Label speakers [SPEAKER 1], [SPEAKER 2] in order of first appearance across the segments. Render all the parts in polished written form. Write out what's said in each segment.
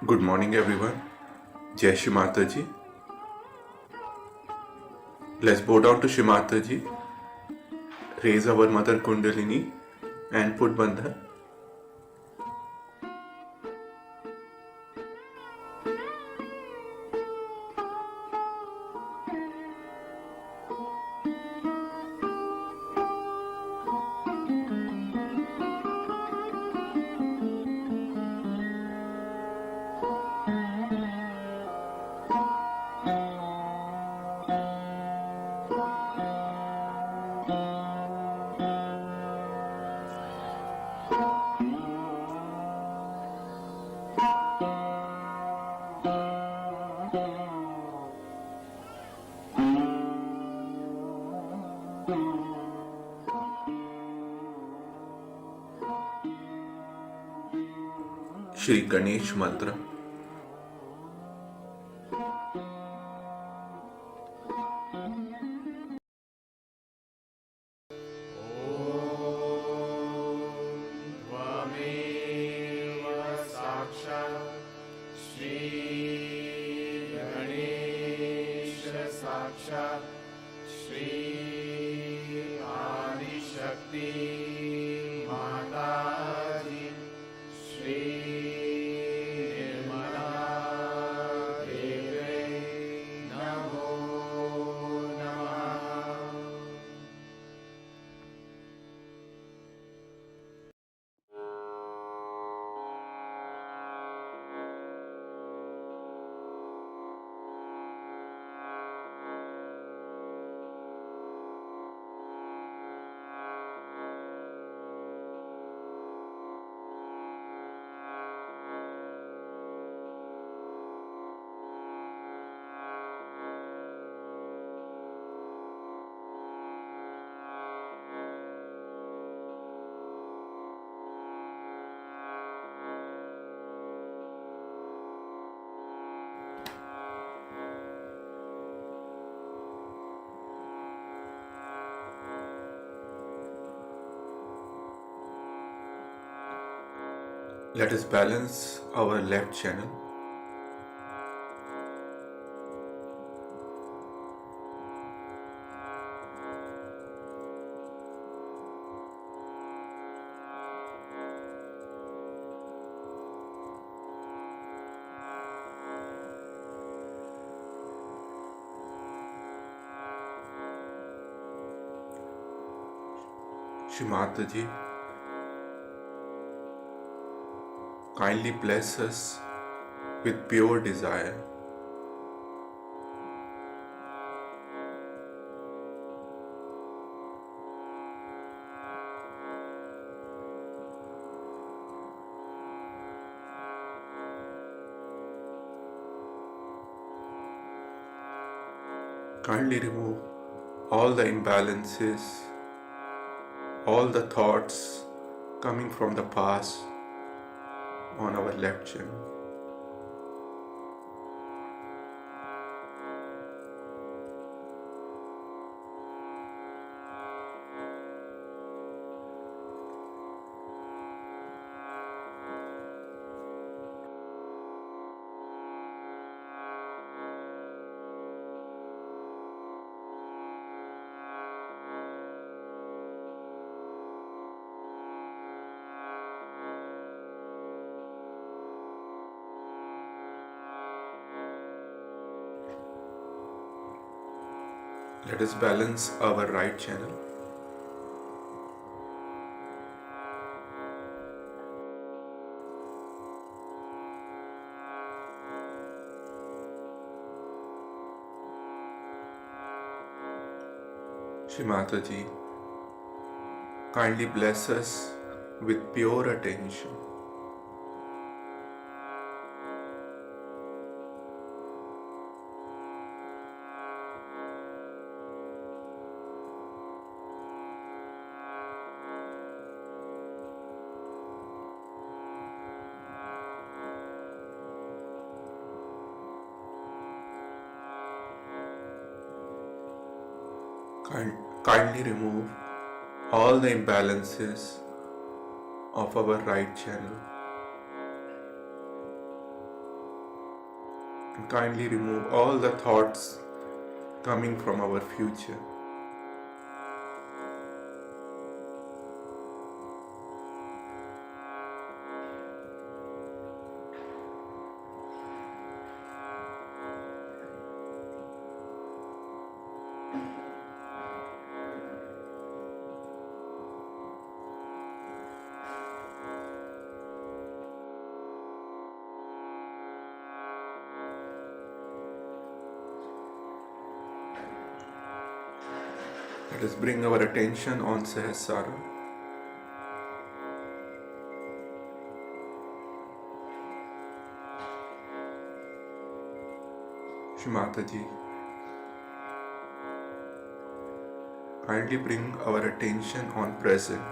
[SPEAKER 1] Good morning, everyone. Jai Shri Mataji. Let's bow down to Shri Mataji, raise our Mother Kundalini, and put Bandha. Shri Ganesh Mantra. Let us balance our left channel. Shri Mataji, kindly bless us with pure desire. Kindly remove all the imbalances, all the thoughts coming from the past on our left channel. Let us balance our right channel. Shri Mataji, kindly bless us with pure attention. Kindly remove all the imbalances of our right channel, and kindly remove all the thoughts coming from our future. Let us bring our attention on Sahasrara. Shri Mataji, kindly bring our attention on present.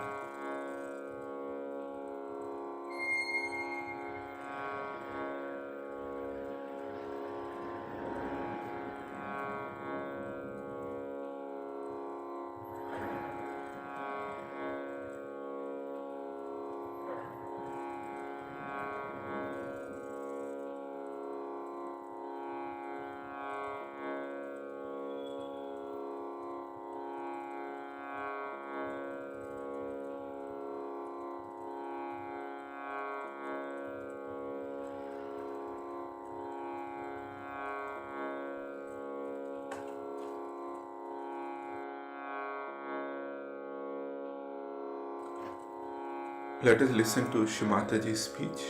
[SPEAKER 1] Let us listen to Shri Mataji's speech.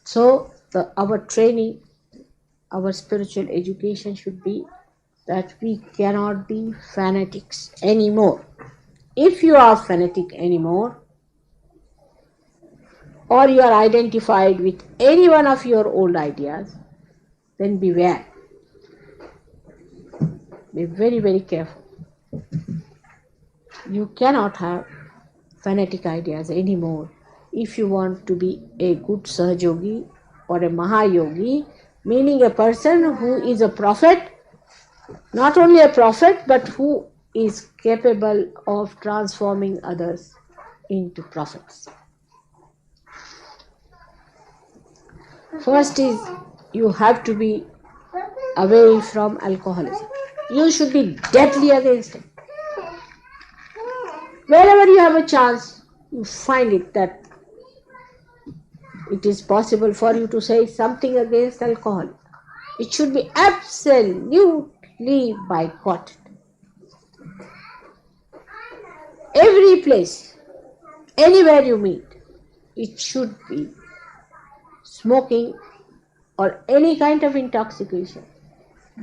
[SPEAKER 2] So our training, our spiritual education should be that we cannot be fanatics anymore. If you are fanatic anymore, or you are identified with any one of your old ideas, then beware. Be very, very careful. You cannot have fanatic ideas anymore if you want to be a good Sahajogi or a Mahayogi, meaning a person who is a prophet, not only a prophet, but who is capable of transforming others into prophets. First is you have to be away from alcoholism. You should be deadly against it. Wherever you have a chance, you find it that it is possible for you to say something against alcohol. It should be absolutely boycotted. Every place, anywhere you meet, it should be smoking or any kind of intoxication,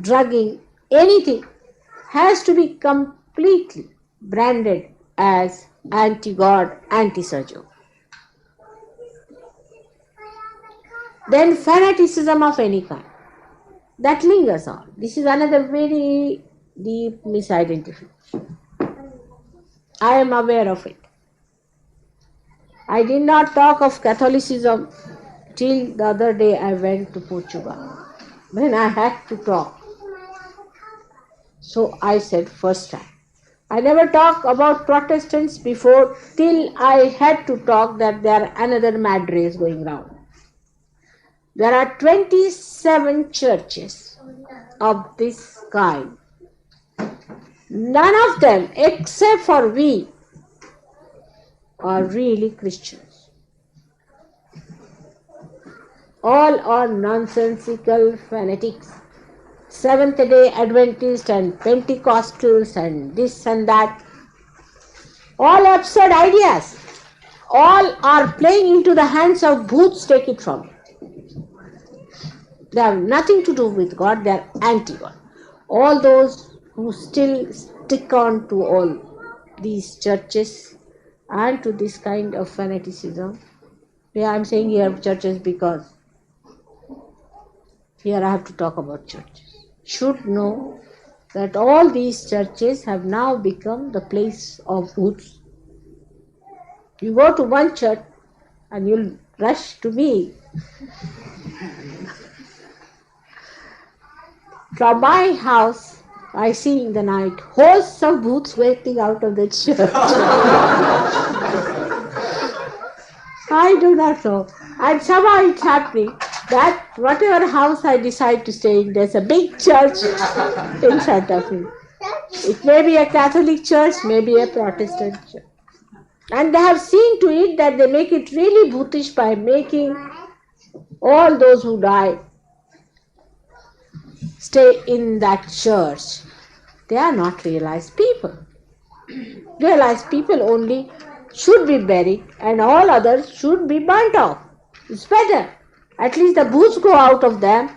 [SPEAKER 2] drugging, anything has to be completely branded as anti-God, anti-Sahaja. Then fanaticism of any kind, that lingers on. This is another very deep misidentification. I am aware of it. I did not talk of Catholicism till the other day I went to Portugal. When I had to talk, so I said first time. I never talked about Protestants before till I had to talk that there are another mad race going round. There are 27 churches of this kind. None of them, except for we, are really Christians. All are nonsensical fanatics. Seventh-day Adventists and Pentecostals and this and that. All absurd ideas. All are playing into the hands of bhoots, take it from me. They have nothing to do with God, they are anti-God. All those who still stick on to all these churches and to this kind of fanaticism. Yeah, I'm saying here churches because here I have to talk about churches. Should know that all these churches have now become the place of bhoots. You go to one church and you'll rush to me. From my house, I see in the night hosts of bhoots waiting out of the church. I do not know. And somehow it's happening that whatever house I decide to stay in, there's a big church in front of me. It may be a Catholic church, maybe a Protestant church. And they have seen to it that they make it really bhootish by making all those who die stay in that church. They are not realized people. Realized people only should be buried and all others should be burnt off. It's better. At least the bhoots go out of them.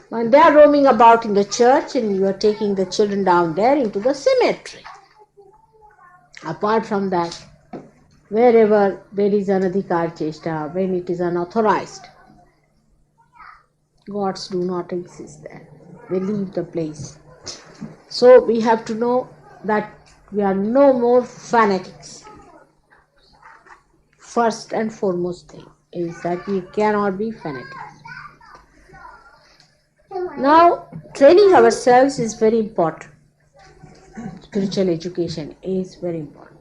[SPEAKER 2] When they are roaming about in the church and you are taking the children down there into the cemetery. Apart from that, wherever there is an adhikar cheshta, when it is unauthorized, gods do not exist there. They leave the place. So we have to know that we are no more fanatics. First and foremost thing is that we cannot be fanatics. Now, training ourselves is very important. Spiritual education is very important.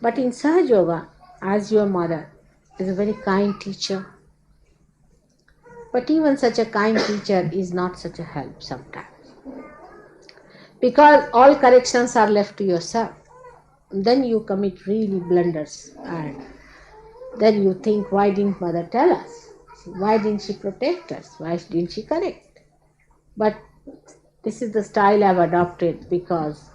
[SPEAKER 2] But in Sahaja Yoga, as your mother is a very kind teacher, but even such a kind teacher is not such a help sometimes. Because all corrections are left to yourself. Then you commit really blunders and then you think, why didn't mother tell us? Why didn't she protect us? Why didn't she correct? But this is the style I've adopted because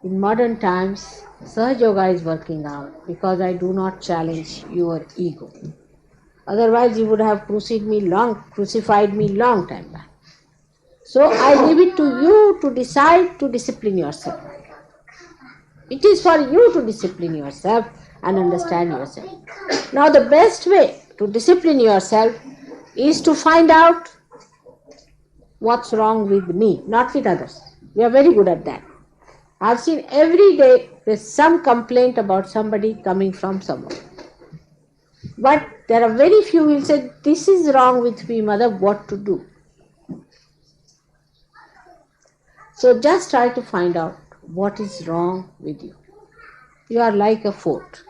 [SPEAKER 2] in modern times, Sahaja Yoga is working out because I do not challenge your ego. Otherwise, you would have crucified me long time back. So I leave it to you to decide to discipline yourself. It is for you to discipline yourself and understand yourself. Now the best way to discipline yourself is to find out what's wrong with me, not with others. We are very good at that. I've seen every day there's some complaint about somebody coming from someone. But there are very few who will say, this is wrong with me, mother, what to do? So just try to find out what is wrong with you. You are like a fort.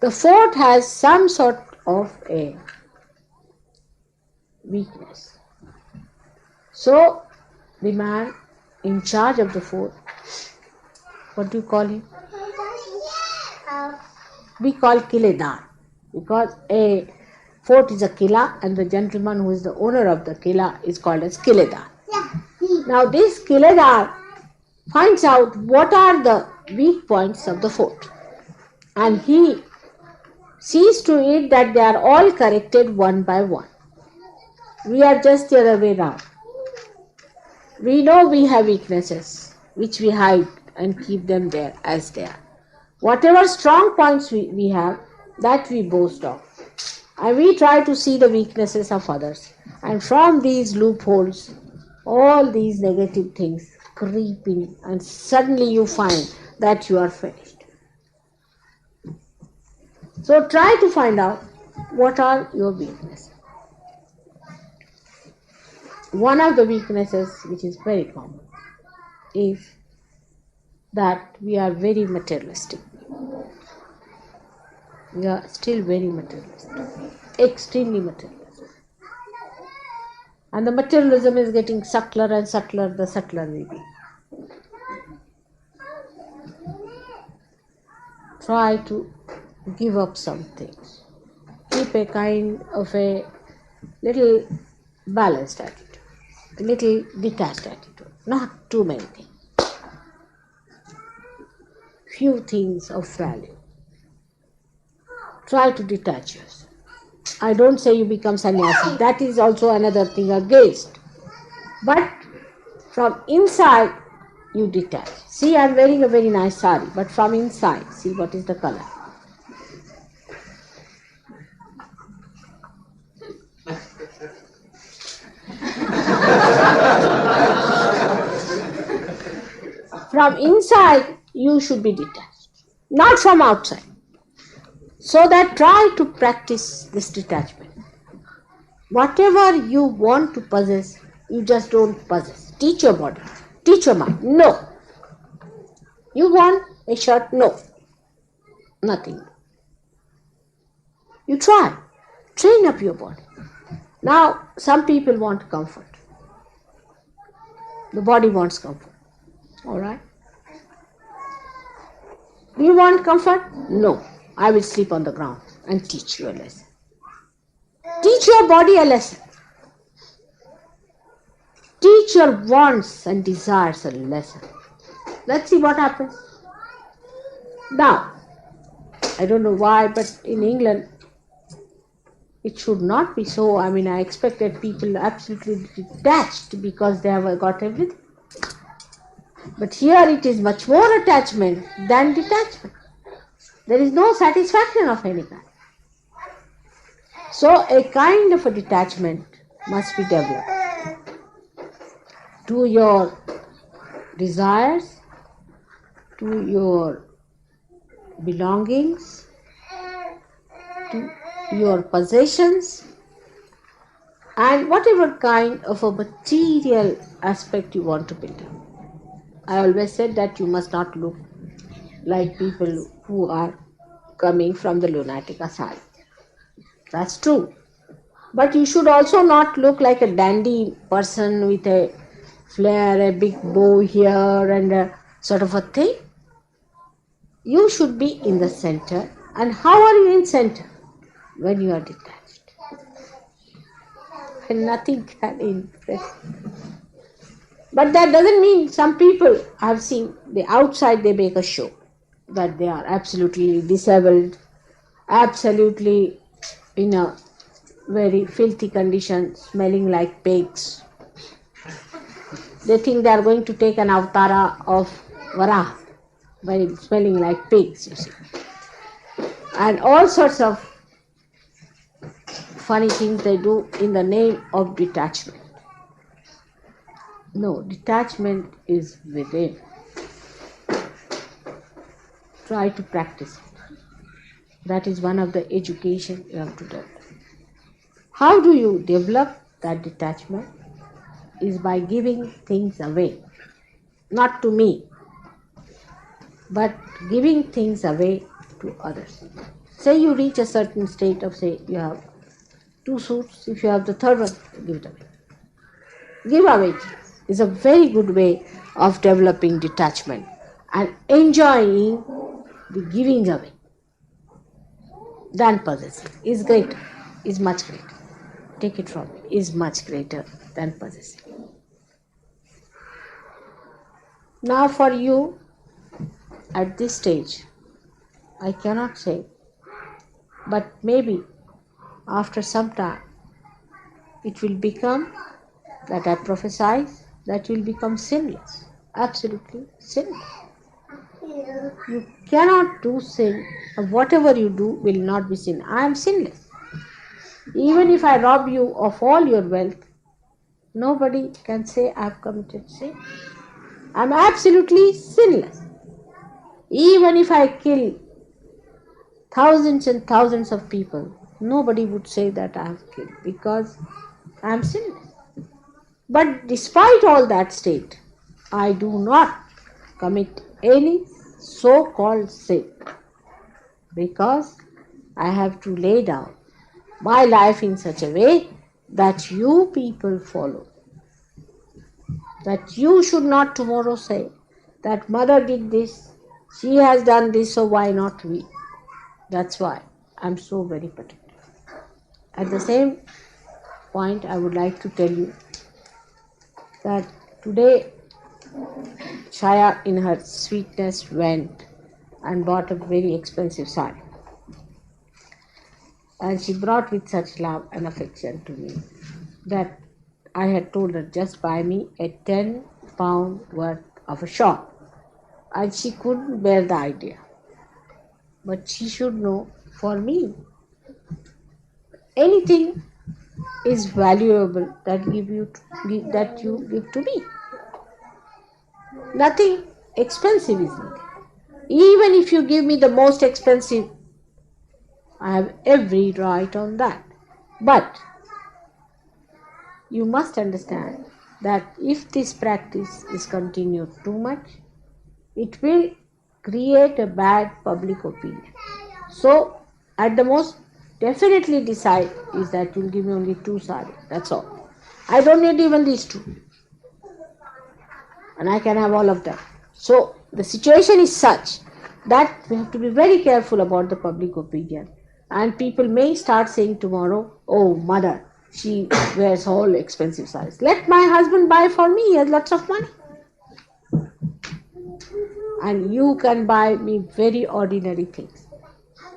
[SPEAKER 2] The fort has some sort of a weakness. So the man in charge of the fort, what do you call him? we call kiledar, because a fort is a killa and the gentleman who is the owner of the killa is called as kiledar. Now this kiledar finds out what are the weak points of the fort, and he sees to it that they are all corrected one by one. We are just the other way round. We know we have weaknesses which we hide and keep them there as they are. Whatever strong points we have, that we boast of. And we try to see the weaknesses of others. And from these loopholes, all these negative things creep in, and suddenly you find that you are finished. So try to find out what are your weaknesses. One of the weaknesses which is very common is that we are very materialistic. We are still very materialistic, extremely materialistic. And the materialism is getting subtler and subtler, the subtler we be. Try to give up some things. Keep a kind of a little balanced attitude, a little detached attitude, not too many things. Few things of value. Try to detach yourself. I don't say you become sannyasi. That is also another thing against. But from inside, you detach. See, I am wearing a very nice sari, but from inside, see what is the color. From inside, you should be detached, not from outside. So that try to practice this detachment. Whatever you want to possess, you just don't possess. Teach your body, teach your mind. No. You want a shirt? No. Nothing. You try. Train up your body. Now, some people want comfort. The body wants comfort. Alright? Do you want comfort? No. I will sleep on the ground and teach you a lesson. Teach your body a lesson. Teach your wants and desires a lesson. Let's see what happens. Now, I don't know why, but in England, it should not be so. I mean, I expected people absolutely detached because they have got everything. But here it is much more attachment than detachment. There is no satisfaction of any kind. So a kind of a detachment must be developed to your desires, to your belongings, to your possessions, and whatever kind of a material aspect you want to build up. I always said that you must not look like people who are coming from the lunatic asylum. That's true. But you should also not look like a dandy person with a flare, a big bow here and a sort of a thing. You should be in the center. And how are you in center? When you are detached. And nothing can impress. But that doesn't mean some people I've seen, the outside they make a show that they are absolutely disabled, absolutely in a very filthy condition, smelling like pigs. They think they are going to take an avatara of Varaha, by smelling like pigs, you see. And all sorts of funny things they do in the name of detachment. No, detachment is within. Try to practice it. That is one of the education you have to develop. How do you develop that detachment? Is by giving things away. Not to me, but giving things away to others. Say you reach a certain state of, say, you have 2 suits, if you have the third one, give it away. Give away is a very good way of developing detachment and enjoying the giving away. than possessing. Is greater, is much greater. Take it from me, is much greater than possessing. Now for you, at this stage, I cannot say, but maybe after some time, it will become that I prophesy that you will become sinless, absolutely sinless. You cannot do sin, and whatever you do will not be sin. I am sinless. Even if I rob you of all your wealth, nobody can say I have committed sin. I am absolutely sinless. Even if I kill thousands and thousands of people, nobody would say that I have killed because I am sinless. But despite all that state, I do not commit any so-called sin because I have to lay down my life in such a way that you people follow. That you should not tomorrow say that mother did this, she has done this, so why not we? That's why I'm so very particular. At the same point, I would like to tell you that today Chaya in her sweetness went and bought a very expensive sari. And she brought with such love and affection to me that I had told her, just buy me a 10-pound worth of a shawl. And she couldn't bear the idea. But she should know, for me, anything is valuable that you give to me. Nothing expensive is needed. Even if you give me the most expensive, I have every right on that. But you must understand that if this practice is continued too much, it will create a bad public opinion. So, at the most, definitely decide is that you'll give me only 2 saris. That's all. I don't need even these 2. And I can have all of them. So, the situation is such that we have to be very careful about the public opinion. And people may start saying tomorrow, oh, mother, she wears all expensive saris. Let my husband buy for me, he has lots of money. And you can buy me very ordinary things.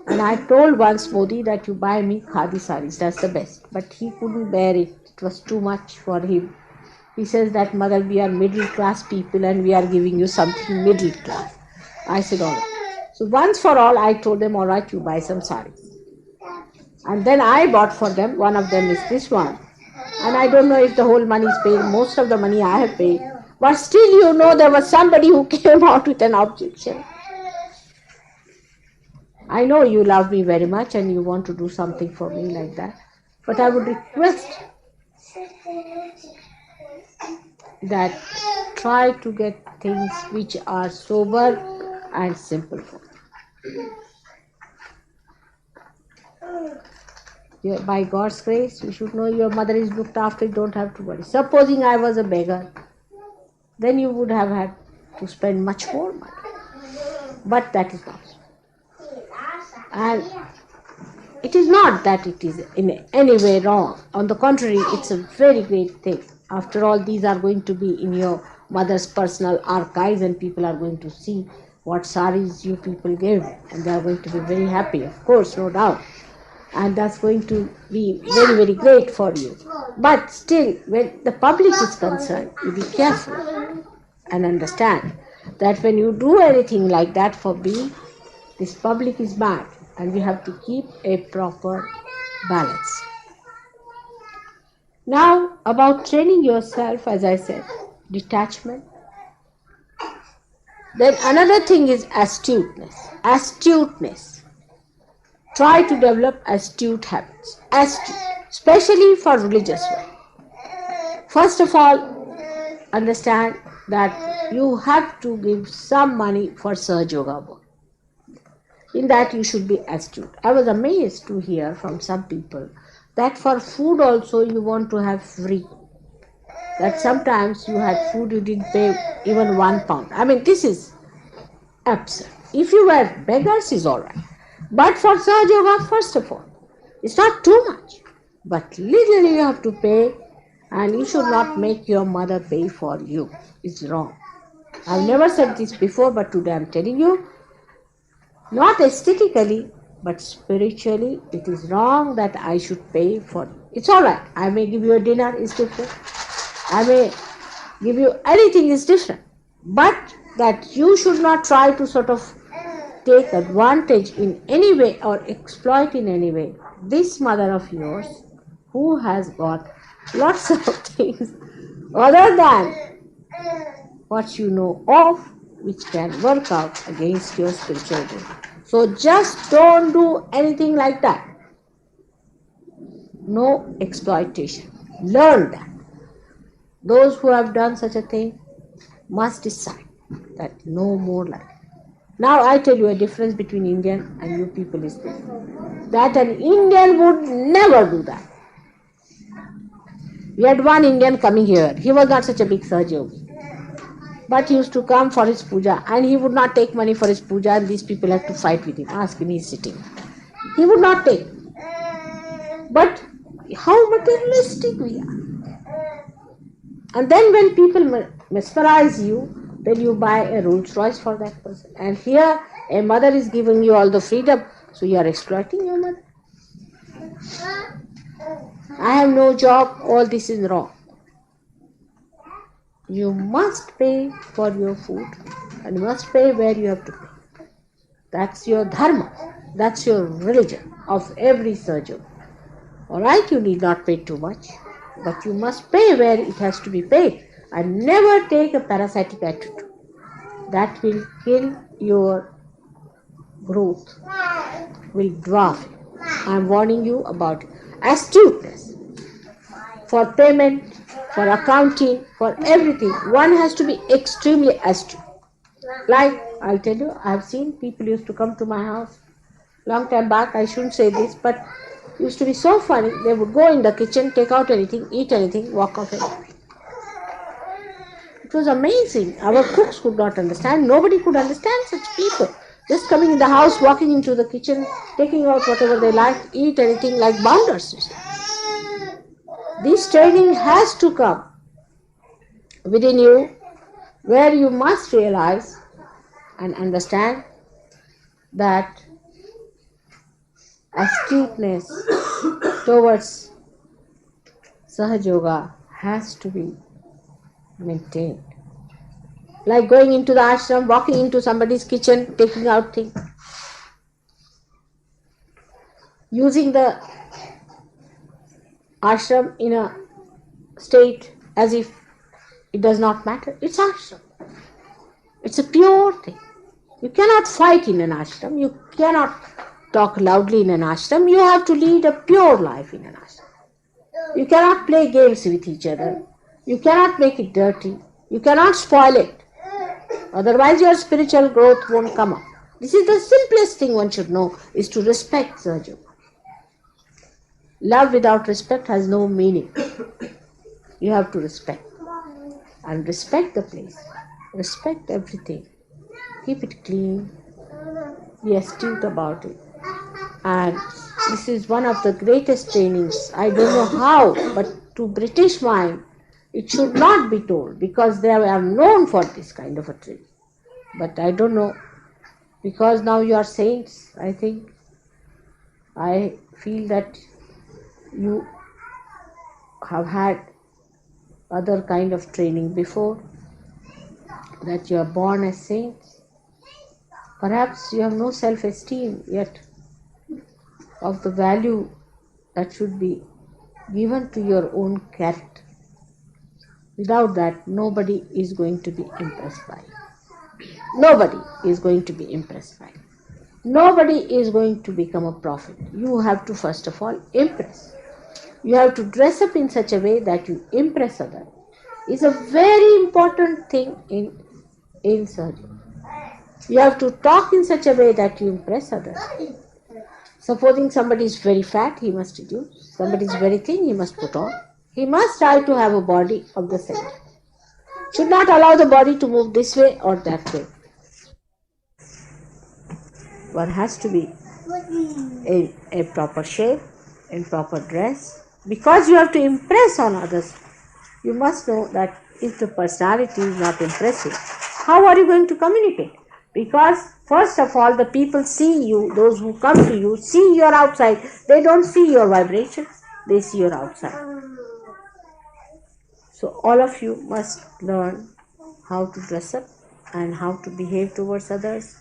[SPEAKER 2] And I told once Modi that you buy me khadi saris, that's the best. But he couldn't bear it, it was too much for him. He says that, mother, we are middle class people and we are giving you something middle class. I said, all right. So once for all, I told them, all right, you buy some saris. And then I bought for them, one of them is this one. And I don't know if the whole money is paid, most of the money I have paid. But still, there was somebody who came out with an objection. I know you love me very much and you want to do something for me like that. But I would request that try to get things which are sober and simple for me. By God's grace, you should know your mother is looked after, you don't have to worry. Supposing I was a beggar, then you would have had to spend much more money. But that is not so. And it is not that it is in any way wrong. On the contrary, it's a very great thing. After all, these are going to be in your mother's personal archives and people are going to see what saris you people gave. And they are going to be very happy, of course, no doubt. And that's going to be very, very great for you. But still, when the public is concerned, you be careful and understand that when you do anything like that for me, this public is bad and we have to keep a proper balance. Now, about training yourself, as I said, detachment. Then another thing is astuteness. Astuteness. Try to develop astute habits, especially for religious work. First of all, understand that you have to give some money for Sahaja Yoga board. In that you should be astute. I was amazed to hear from some people that for food also you want to have free. That sometimes you had food, you didn't pay even £1. I mean, this is absurd. If you were beggars, is all right. But for Sahaja Yoga, first of all, it's not too much, but little you have to pay, and you should not make your mother pay for you. It's wrong. I've never said this before, but today I'm telling you, not aesthetically, but spiritually, it is wrong that I should pay for you. It's alright. I may give you a dinner, it's different. I may give you anything, is different. But that you should not try to sort of take advantage in any way or exploit in any way this mother of yours who has got lots of things other than what you know of, which can work out against your spiritual goal. So just don't do anything like that. No exploitation. Learn that. Those who have done such a thing must decide that no more like that. Now I tell you a difference between Indian and you people is this. That an Indian would never do that. We had one Indian coming here. He was not such a big Sahaja Yogi. But he used to come for his puja and he would not take money for his puja, and these people had to fight with him. Ask him, he's sitting. He would not take. But how materialistic we are. And then when people mesmerize you, then you buy a Rolls Royce for that person. And here a mother is giving you all the freedom, so you are exploiting your mother. I have no job, all this is wrong. You must pay for your food and you must pay where you have to pay. That's your dharma. That's your religion of every surgeon. Alright, you need not pay too much, but you must pay where it has to be paid, and never take a parasitic attitude. That will kill your growth, will dwarf you. I am warning you about astuteness. For payment, for accounting, for everything, one has to be extremely astute. Like, I'll tell you, I've seen people used to come to my house long time back, I shouldn't say this, but it used to be so funny. They would go in the kitchen, take out anything, eat anything, walk off anything. It was amazing. Our cooks could not understand. Nobody could understand such people. Just coming in the house, walking into the kitchen, taking out whatever they like, eat anything like bounders. This training has to come within you, where you must realize and understand that astuteness towards Sahaja Yoga has to be maintained. Like going into the ashram, walking into somebody's kitchen, taking out things. Using the ashram in a state as if it does not matter. It's ashram. It's a pure thing. You cannot fight in an ashram. You cannot talk loudly in an ashram. You have to lead a pure life in an ashram. You cannot play games with each other. You cannot make it dirty. You cannot spoil it. Otherwise your spiritual growth won't come up. This is the simplest thing one should know, is to respect Sahaja Yoga. Love without respect has no meaning. You have to respect. And respect the place. Respect everything. Keep it clean. Be astute about it. And this is one of the greatest trainings. I don't know how, but to British mind, it should not be told, because they are known for this kind of a training. But I don't know, because now you are saints, I think. I feel that you have had other kind of training before, that you are born as saints. Perhaps you have no self-esteem yet of the value that should be given to your own character. Without that, nobody is going to be impressed by you. Nobody is going to be impressed by you. Nobody is going to become a prophet. You have to first of all impress. You have to dress up in such a way that you impress others. It's a very important thing in surgery. You have to talk in such a way that you impress others. Supposing somebody is very fat, he must reduce. Somebody is very thin, he must put on. He must try to have a body of the center. Should not allow the body to move this way or that way. One has to be in a proper shape, in proper dress, because you have to impress on others. You must know that if the personality is not impressive, how are you going to communicate? Because first of all, the people see you, those who come to you, see your outside. They don't see your vibrations, they see your outside. So all of you must learn how to dress up and how to behave towards others,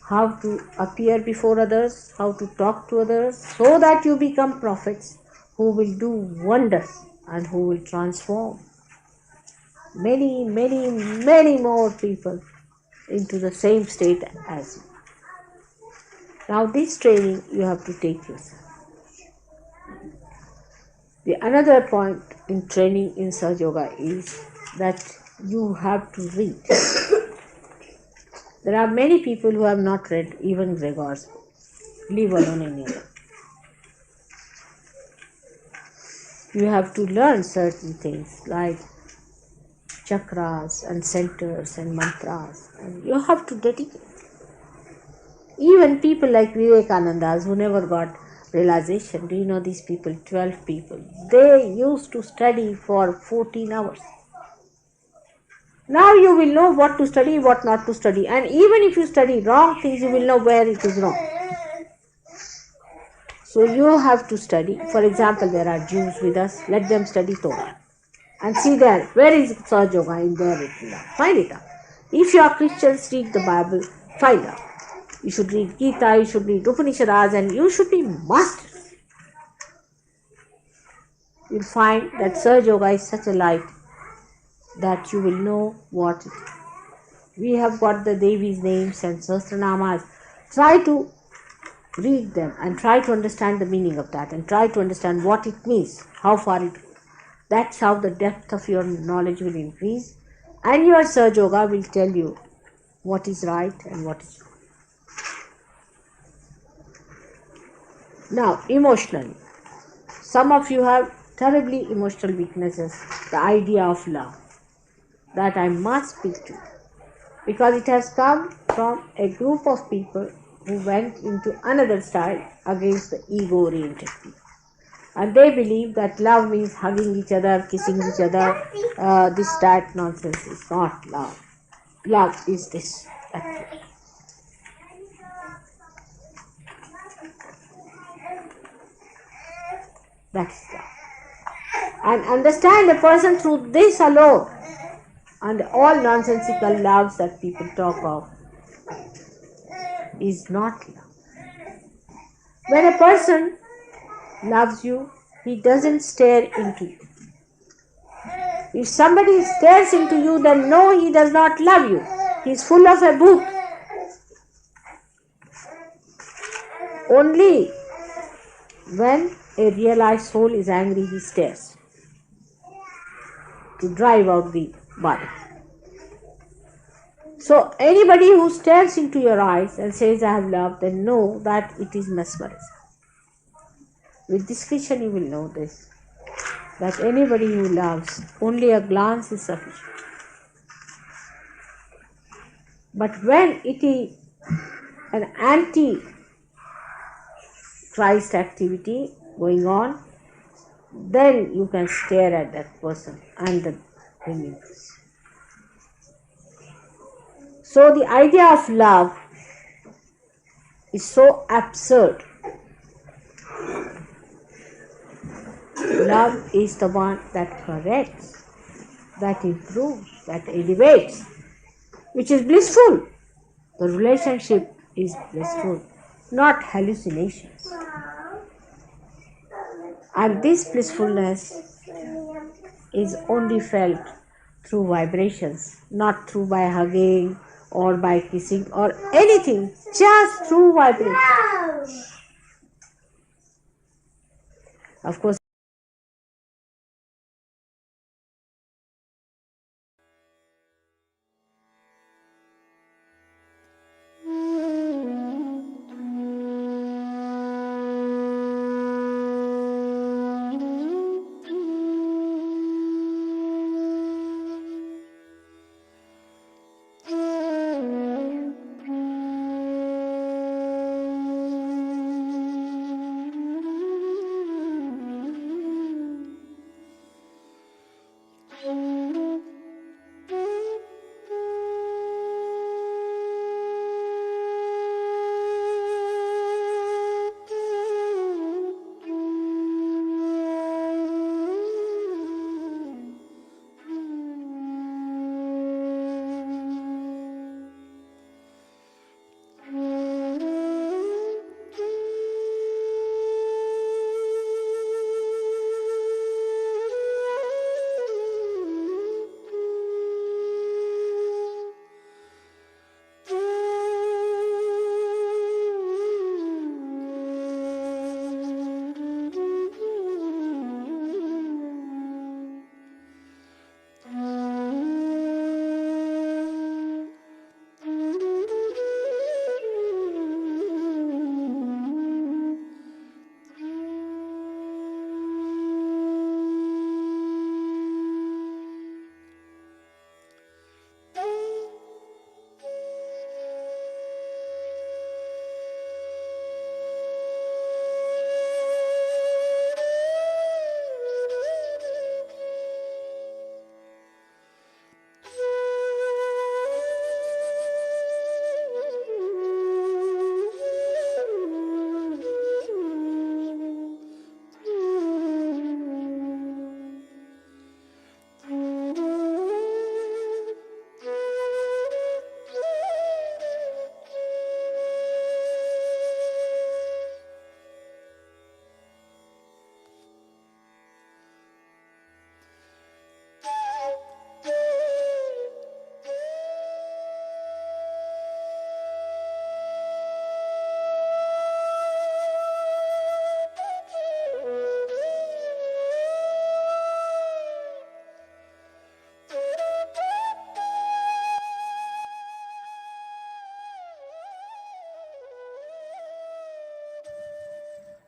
[SPEAKER 2] how to appear before others, how to talk to others, so that you become prophets who will do wonders and who will transform many, many, many more people into the same state as you. Now this training you have to take yourself. The another point in training in Sahaja Yoga is that you have to read. There are many people who have not read even Gregor's book, leave alone any other. You have to learn certain things like chakras and centers and mantras, and you have to dedicate. Even people like Vivekanandas who never got realization, do you know these people, 12 people, they used to study for 14 hours. Now you will know what to study, what not to study, and even if you study wrong things, you will know where it is wrong. So you have to study. For example, there are Jews with us, let them study Torah. And see there, where is Sahaja Yoga in there written down? Find it out. If you are Christians, read the Bible, find out. You should read Gita, you should read Upanishads, and you should be masters. You'll find that Sahaja Yoga is such a light that you will know what it is. We have got the Devi's names and Sahasranamas. Try to read them and try to understand the meaning of that and try to understand what it means, how far it goes. That's how the depth of your knowledge will increase, and your Sahaja Yoga will tell you what is right and what is wrong. Now, emotionally, some of you have terribly emotional weaknesses, the idea of love, that I must speak to, because it has come from a group of people who went into another style against the ego-oriented people. And they believe that love means hugging each other, kissing each other. This, that nonsense is not love. Love is this. That's love. And understand a person through this alone. And all nonsensical loves that people talk of is not love. When a person loves you, he doesn't stare into you. If somebody stares into you, then no, he does not love you. He is full of a book. Only when a realized soul is angry, he stares to drive out the body. So anybody who stares into your eyes and says, I have love, then know that it is mesmerism. With discretion you will know this, that anybody who loves, only a glance is sufficient. But when it is an anti-Christ activity going on, then you can stare at that person and the bringing. So the idea of love is so absurd. Love is the one that corrects, that improves, that elevates, which is blissful. The relationship is blissful, not hallucinations. And this blissfulness is only felt through vibrations, not through by hugging or by kissing or anything, just through vibration. Of course,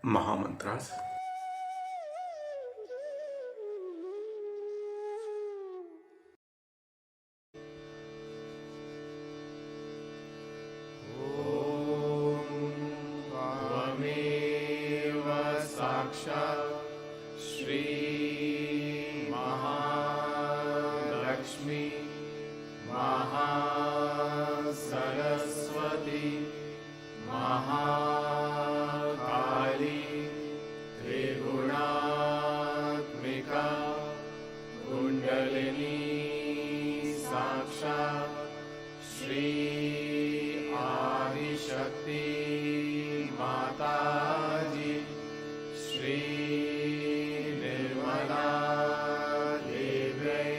[SPEAKER 1] Mahamantras.
[SPEAKER 3] त्वमेव साक्षात् श्री महालक्ष्मी महासरस्वती महाकाली त्रिगुणात्मिका कुण्डलिनी साक्षात् श्री आदिशक्ति माताजी श्री निर्मला देव्यै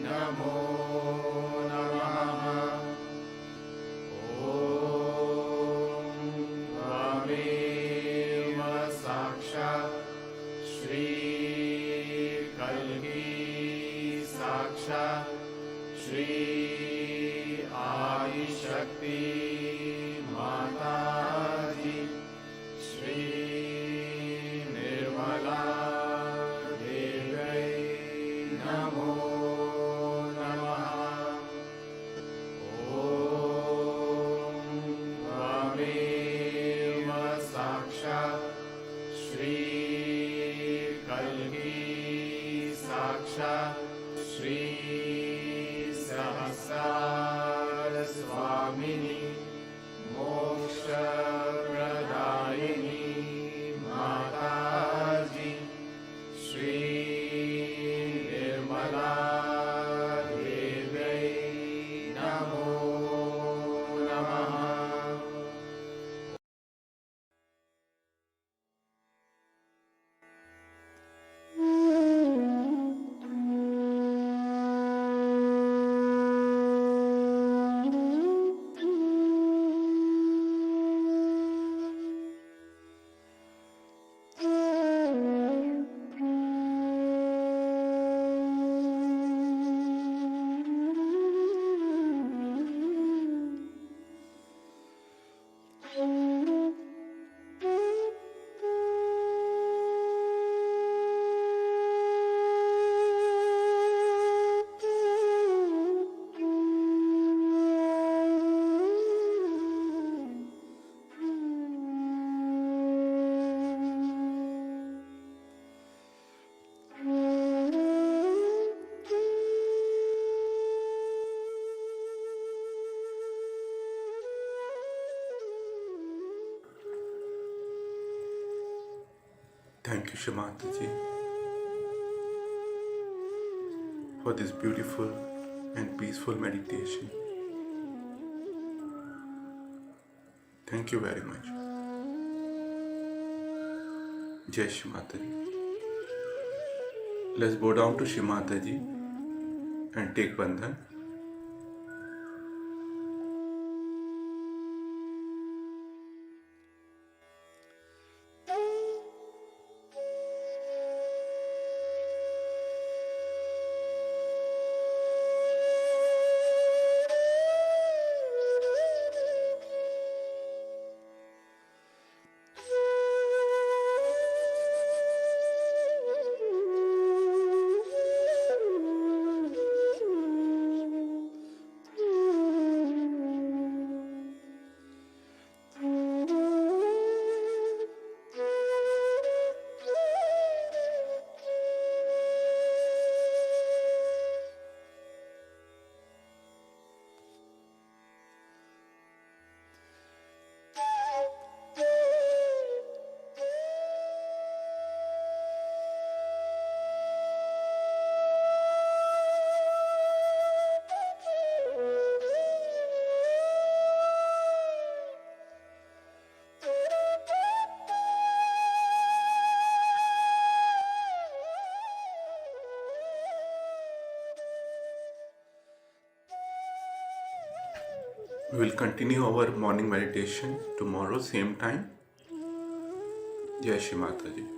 [SPEAKER 3] नमो नमः। ॐ त्वमेव साक्षात् श्री कल्की साक्षात् श्री आदिशक्ति माताजी श्री निर्मला देव्यै नमो नमः। ॐ त्वमेव साक्षात् श्री कल्की साक्षात् श्री सहस्रार स्वामिनी मोक्षप्रदायिनी माताजी श्री निर्मला देव्यै नमो नमः।
[SPEAKER 1] Thank you, Shamataji, for this beautiful and peaceful meditation. Thank you very much. Jai Shri Mataji. Let's bow down to Shri Mataji and take Bandhan. We will continue our morning meditation tomorrow, same time. Jai Shri Mataji.